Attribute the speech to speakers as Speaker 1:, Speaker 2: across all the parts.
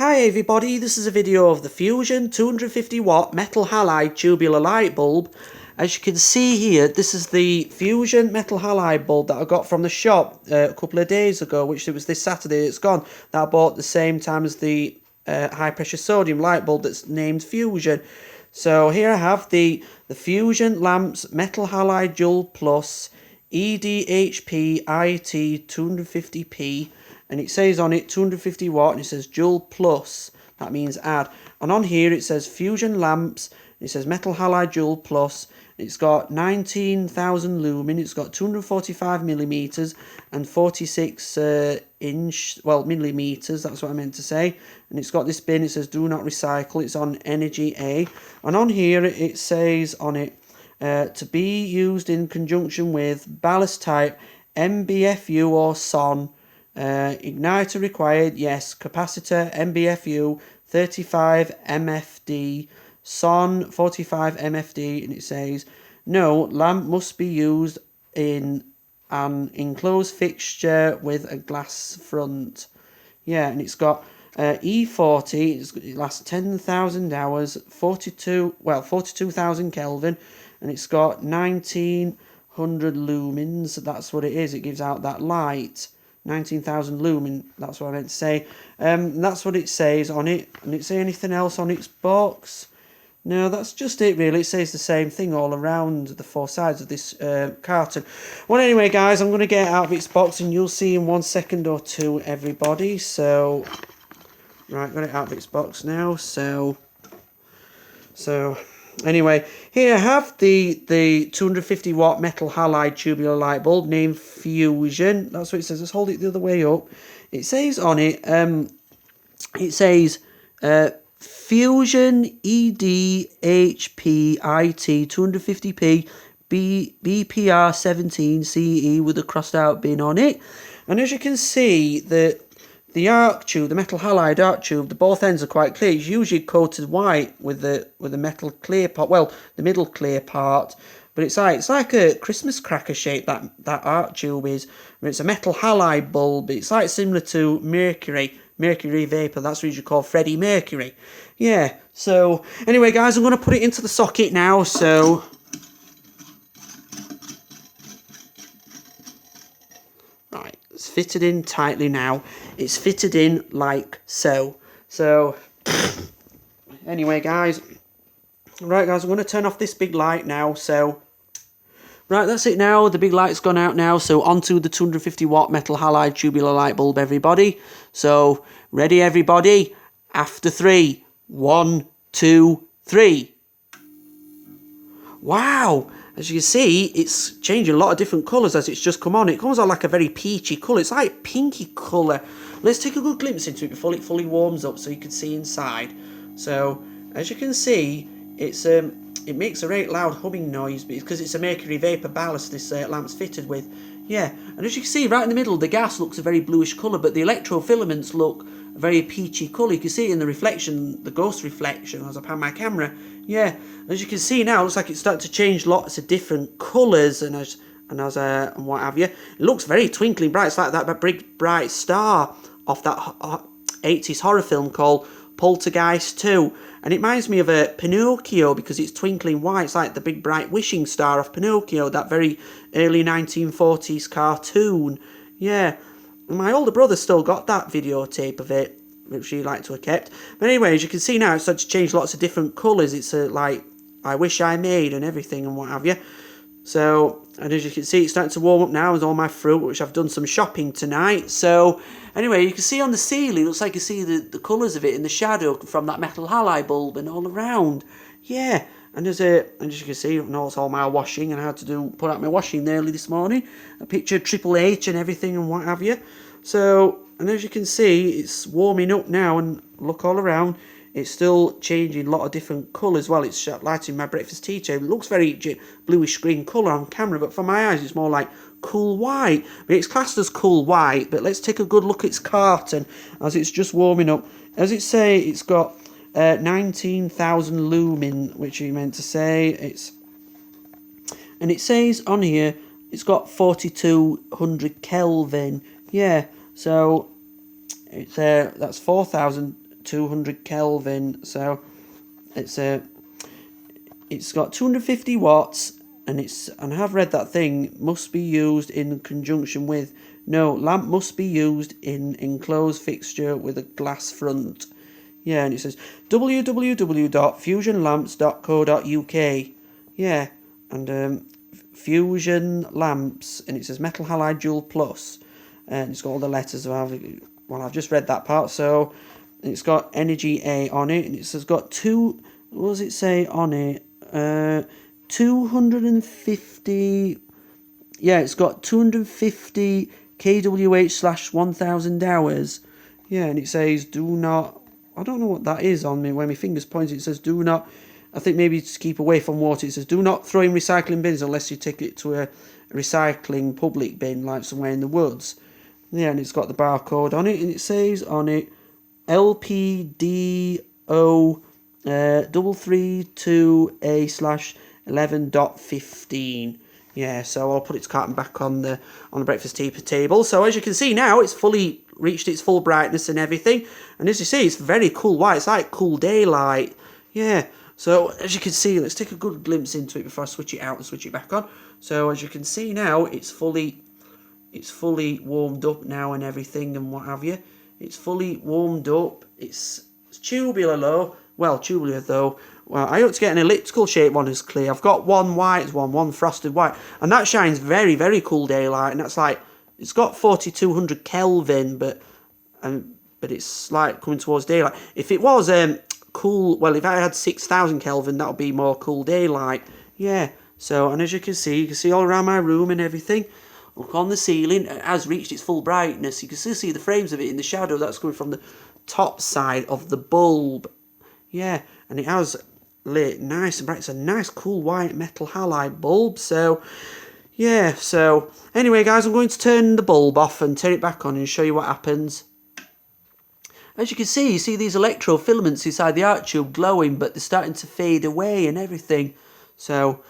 Speaker 1: Hi everybody, this is a video of the Fusion 250 watt metal halide tubular light bulb. As you can see here, this is the Fusion metal halide bulb that I got from the shop a couple of days ago, which it was this Saturday it's gone, that I bought the same time as the high pressure sodium light bulb that's named Fusion. So here I have the Fusion lamps metal halide dual plus EDHP IT 250p. And it says on it 250 watt and it says dual plus, that means add. And on here it says Fusion lamps, it says metal halide dual plus, it's got 19,000 lumen, it's got 245 millimeters and 46 millimeters, that's what I meant to say. And it's got this bin, it says do not recycle, it's on energy A. And on here it says on it, to be used in conjunction with ballast type MBFU or SON. Igniter required, yes. Capacitor MBFU 35 MFD, SON 45 MFD, and it says no, lamp must be used in an enclosed fixture with a glass front. Yeah, and it's got E40, it lasts 10,000 hours, 42,000 Kelvin, and it's got 1900 lumens. That's what it is. It gives out that light. 19,000 lumen, that's what I meant to say. That's what it says on it. And it say anything else on its box? No, that's just it really. It says the same thing all around the four sides of this carton. Well, anyway, guys, I'm going to get it out of its box and you'll see in 1 second or two, everybody. So, right, got it out of its box now. So anyway, here I have the 250 watt metal halide tubular light bulb named Fusion. That's what it says. Let's hold it the other way up. It says on it, Fusion EDHP IT 250p BPR 17 CE with a crossed out bin on it. And as you can see, the arc tube, the metal halide arc tube, the both ends are quite clear. It's usually coated white with the metal clear part. Well, the middle clear part, but it's like a Christmas cracker shape that arc tube is. It's a metal halide bulb. It's like similar to mercury vapor. That's what you call Freddie Mercury. Yeah. So anyway, guys, I'm going to put it into the socket now. So. Right, it's fitted in tightly now. It's fitted in like so. So, anyway, guys. Right, guys, I'm going to turn off this big light now. So, right, that's it now. The big light's gone out now. So, onto the 250 watt metal halide tubular light bulb, everybody. So, ready, everybody? After 3. 1, 2, 3. Wow! As you can see, it's changing a lot of different colours as it's just come on. It comes on like a very peachy colour. It's like pinky colour. Let's take a good glimpse into it before it fully warms up so you can see inside. So, as you can see, it makes a very loud humming noise because it's a mercury vapour ballast this lamp's fitted with. Yeah, and as you can see, right in the middle, the gas looks a very bluish colour, but the electrofilaments look a very peachy colour. You can see it in the reflection, the ghost reflection, as I pan my camera. Yeah, as you can see now, it looks like it's starting to change lots of different colours and what have you. It looks very twinkling bright. It's like that big bright star off that 80s horror film called Poltergeist 2. And it reminds me of a Pinocchio because it's twinkling white. It's like the big bright wishing star of Pinocchio, that very early 1940s cartoon. Yeah, and my older brother still got that videotape of it, which he liked to have kept. But anyway, as you can see now, it's started to change lots of different colours. It's like I Wish I Made and everything and what have you. So, and as you can see, it's starting to warm up now with all my fruit, which I've done some shopping tonight. So, anyway, you can see on the ceiling, it looks like you see the colours of it in the shadow from that metal halide bulb and all around. Yeah, and as you can see, I know it's all my washing, and I had to put out my washing early this morning. A picture of Triple H and everything and what have you. So, and as you can see, it's warming up now, and look all around. It's still changing a lot of different colours. Well, it's lighting my breakfast tea table. It looks very bluish green colour on camera, but for my eyes, it's more like cool white. I mean, it's classed as cool white, but let's take a good look at its carton as it's just warming up. As it say, it's got 19,000 lumen, which you meant to say. And it says on here, it's got 4200 Kelvin. Yeah, so it's that's 4,000 4200 Kelvin. So it's got 250 watts, and I have read that thing must be used in conjunction with, no, lamp must be used in enclosed fixture with a glass front. Yeah, and it says www.fusionlamps.co.uk. Yeah, and Fusion Lamps, and it says metal halide dual plus, and it's got all the letters. I've just read that part. So it's got energy A on it, and it says got two. What does it say on it? 250. Yeah, it's got 250 kWh/1000 hours. Yeah, and it says do not. I don't know what that is on me. When my finger's pointing, it says do not. I think maybe to keep away from water. It says do not throw in recycling bins unless you take it to a recycling public bin, like somewhere in the woods. Yeah, and it's got the barcode on it, and it says on it LPDO 332A/11.15. Yeah, so I'll put its carton back on the breakfast table. So as you can see now, it's fully reached its full brightness and everything. And as you see, it's very cool white. It's like cool daylight. Yeah. So as you can see, let's take a good glimpse into it before I switch it out and switch it back on. So as you can see now, it's fully warmed up now and everything and what have you. It's fully warmed up. It's tubular though. Well, tubular though. Well, I ought to get an elliptical shaped one as clear. I've got one white one frosted white, and that shines very, very cool daylight. And that's like, it's got 4200 Kelvin, but it's like coming towards daylight. If it was cool, well, if I had 6000 Kelvin, that would be more cool daylight. Yeah. So, and as you can see all around my room and everything. Look on the ceiling, it has reached its full brightness. You can still see the frames of it in the shadow that's coming from the top side of the bulb. Yeah, and it has lit nice and bright. It's a nice cool white metal halide bulb. So yeah, so anyway guys, I'm going to turn the bulb off and turn it back on and show you what happens. As you see these electrofilaments inside the arc tube glowing, but they're starting to fade away and everything. So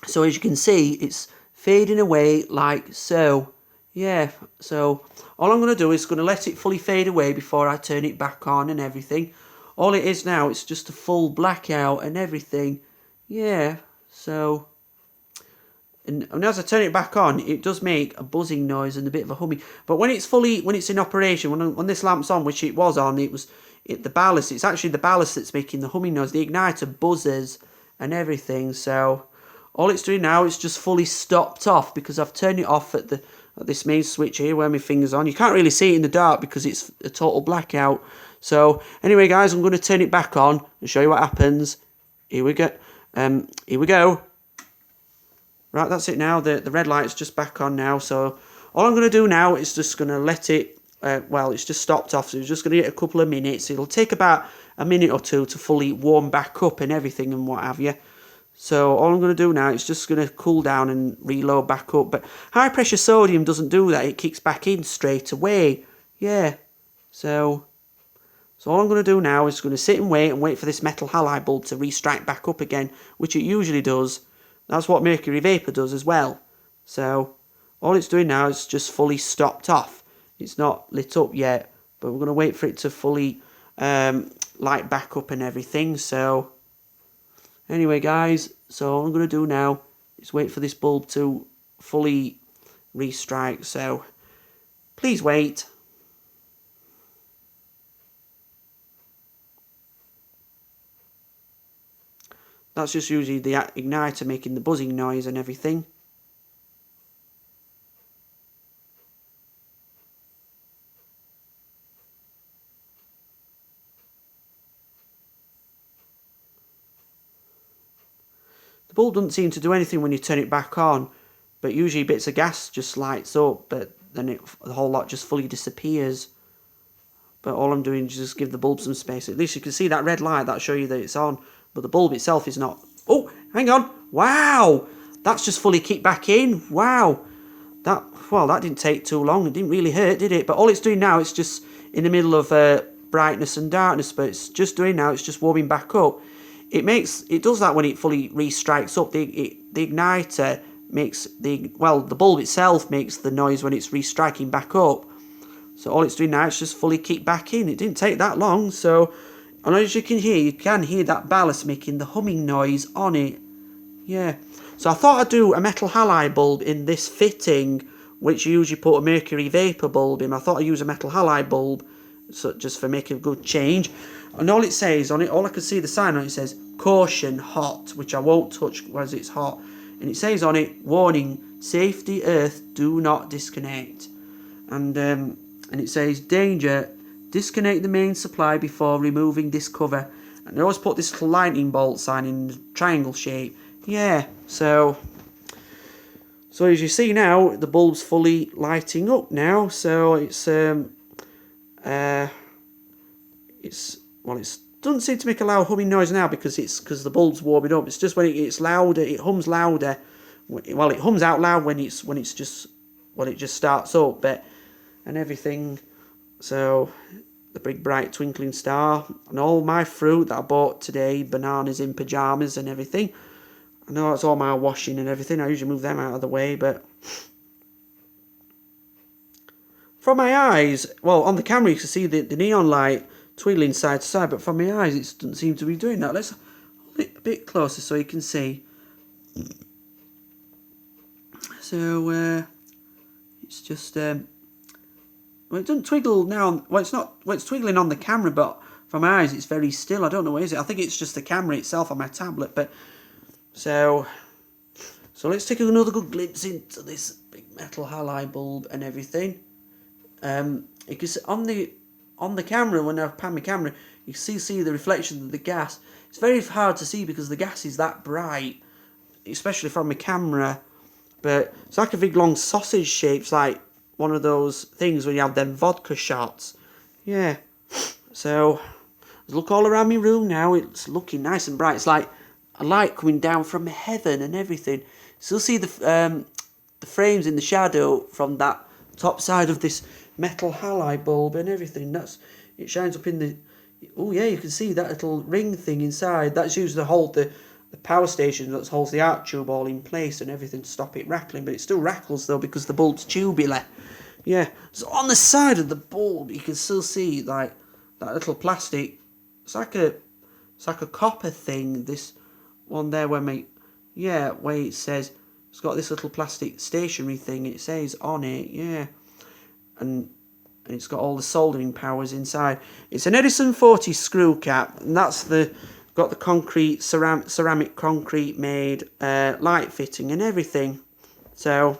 Speaker 1: so as you can see, it's fading away like so. Yeah, so all I'm going to do is going to let it fully fade away before I turn it back on and everything. All it is now, it's just a full blackout and everything. Yeah, so and as I turn it back on, it does make a buzzing noise and a bit of a humming. But when it's in operation, when this lamp's on, which it was on, the ballast. It's actually the ballast that's making the humming noise. The igniter buzzes and everything. So all it's doing now is just fully stopped off because I've turned it off at this main switch here where my finger's on. You can't really see it in the dark because it's a total blackout. So anyway guys, I'm going to turn it back on and show you what happens. Here we go. Here we go. Right, that's it now. The red light's just back on now. So all I'm going to do now is just going to let it, well, it's just stopped off. So it's just going to get a couple of minutes. It'll take about a minute or two to fully warm back up and everything and what have you. So all I'm going to do now is just going to cool down and reload back up. But high pressure sodium doesn't do that. It kicks back in straight away. Yeah. So all I'm going to do now is going to sit and wait for this metal halide bulb to re-strike back up again, which it usually does. That's what mercury vapour does as well. So all it's doing now is just fully stopped off. It's not lit up yet, but we're going to wait for it to fully light back up and everything. So anyway guys, so all I'm going to do now is wait for this bulb to fully re-strike. So please wait. That's just usually the igniter making the buzzing noise and everything. The bulb doesn't seem to do anything when you turn it back on, but usually bits of gas just lights up, but then the whole lot just fully disappears. But all I'm doing is just give the bulb some space. At least you can see that red light, that'll show you that it's on. But the bulb itself is not. Oh, hang on. Wow. That's just fully kicked back in. Wow. That didn't take too long. It didn't really hurt, did it? But all it's doing now, it's just in the middle of brightness and darkness. But it's just doing now, it's just warming back up. It does that when it fully re-strikes up. The igniter makes the bulb itself makes the noise when it's re-striking back up. So all it's doing now is just fully kick back in. It didn't take that long. So, and as you can hear that ballast making the humming noise on it. Yeah. So I thought I'd do a metal halide bulb in this fitting, which you usually put a mercury vapor bulb in. I thought I'd use a metal halide bulb, so just for making a good change. And all it says on it, all I can see the sign on it says caution hot, which I won't touch as it's hot. And it says on it, warning, safety earth, do not disconnect. And it says danger, disconnect the main supply before removing this cover. And I always put this little lightning bolt sign in triangle shape. Yeah, so as you see now, the bulb's fully lighting up now. So it doesn't seem to make a loud humming noise now because the bulb's warming up. It's just when it gets louder, it hums louder. Well, it hums out loud when it just starts up, but and everything. So the big bright twinkling star and all my fruit that I bought today, bananas in pajamas and everything. I know that's all my washing and everything. I usually move them out of the way, but from my eyes, well, on the camera you can see the neon light twiddling side to side, but from my eyes it doesn't seem to be doing that. Let's hold it a bit closer so you can see. So it's just well, it doesn't twiddle now. Well, it's twiddling on the camera, but from my eyes it's very still. I don't know what is it. I think it's just the camera itself on my tablet. But so let's take another good glimpse into this big metal halide bulb and everything. You can see on the camera, when I pan my camera, you can see the reflection of the gas. It's very hard to see because the gas is that bright, especially from my camera. But it's like a big long sausage shape. It's like one of those things when you have them vodka shots. Yeah. So look all around my room now. It's looking nice and bright. It's like a light coming down from heaven and everything. Still see the frames in the shadow from that top side of this metal halide bulb and everything. It shines up in the. Oh yeah, you can see that little ring thing inside. That's used to hold the power station that holds the arc tube all in place and everything to stop it rattling. But it still rattles though because the bulb's tubular. Yeah. So on the side of the bulb, you can still see like that little plastic. It's like a copper thing. This one there where it says it's got this little plastic stationary thing. It says on it, yeah, and it's got all the soldering powers inside. It's an Edison 40 screw cap, and that's got the concrete ceramic concrete made light fitting and everything. So,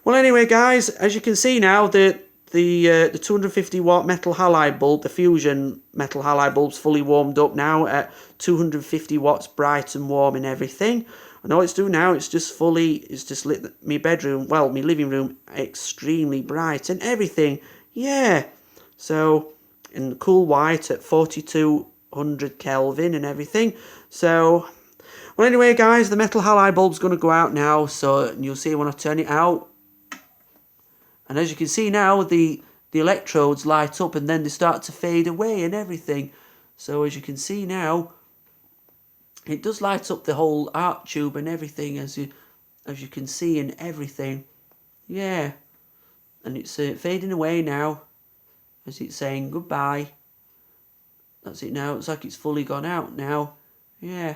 Speaker 1: well, anyway, guys, as you can see now, the 250 watt metal halide bulb, the fusion metal halide bulb's fully warmed up now at 250 watts, bright and warm and everything. And all it's doing now, it's just lit my bedroom, well, my living room, extremely bright and everything. Yeah. So, in cool white at 4200 Kelvin and everything. So, well, anyway, guys, the metal halide bulb's going to go out now. So, you'll see when I turn it out. And as you can see now, the electrodes light up and then they start to fade away and everything. So, as you can see now, it does light up the whole arc tube and everything, as you can see, and everything. Yeah. And it's fading away now, as it's saying goodbye. That's it now. It's like it's fully gone out now. Yeah.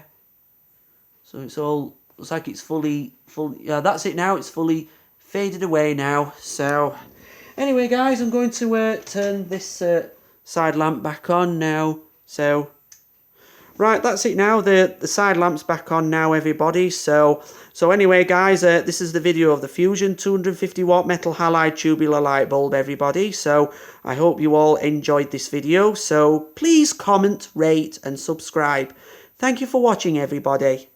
Speaker 1: So looks like it's fully, yeah, that's it now. It's fully faded away now. So, anyway, guys, I'm going to turn this side lamp back on now. So, right, that's it now. The side lamp's back on now, everybody. So anyway, guys, this is the video of the Fusion 250 watt metal halide tubular light bulb, everybody. So I hope you all enjoyed this video. So please comment, rate and subscribe. Thank you for watching, everybody.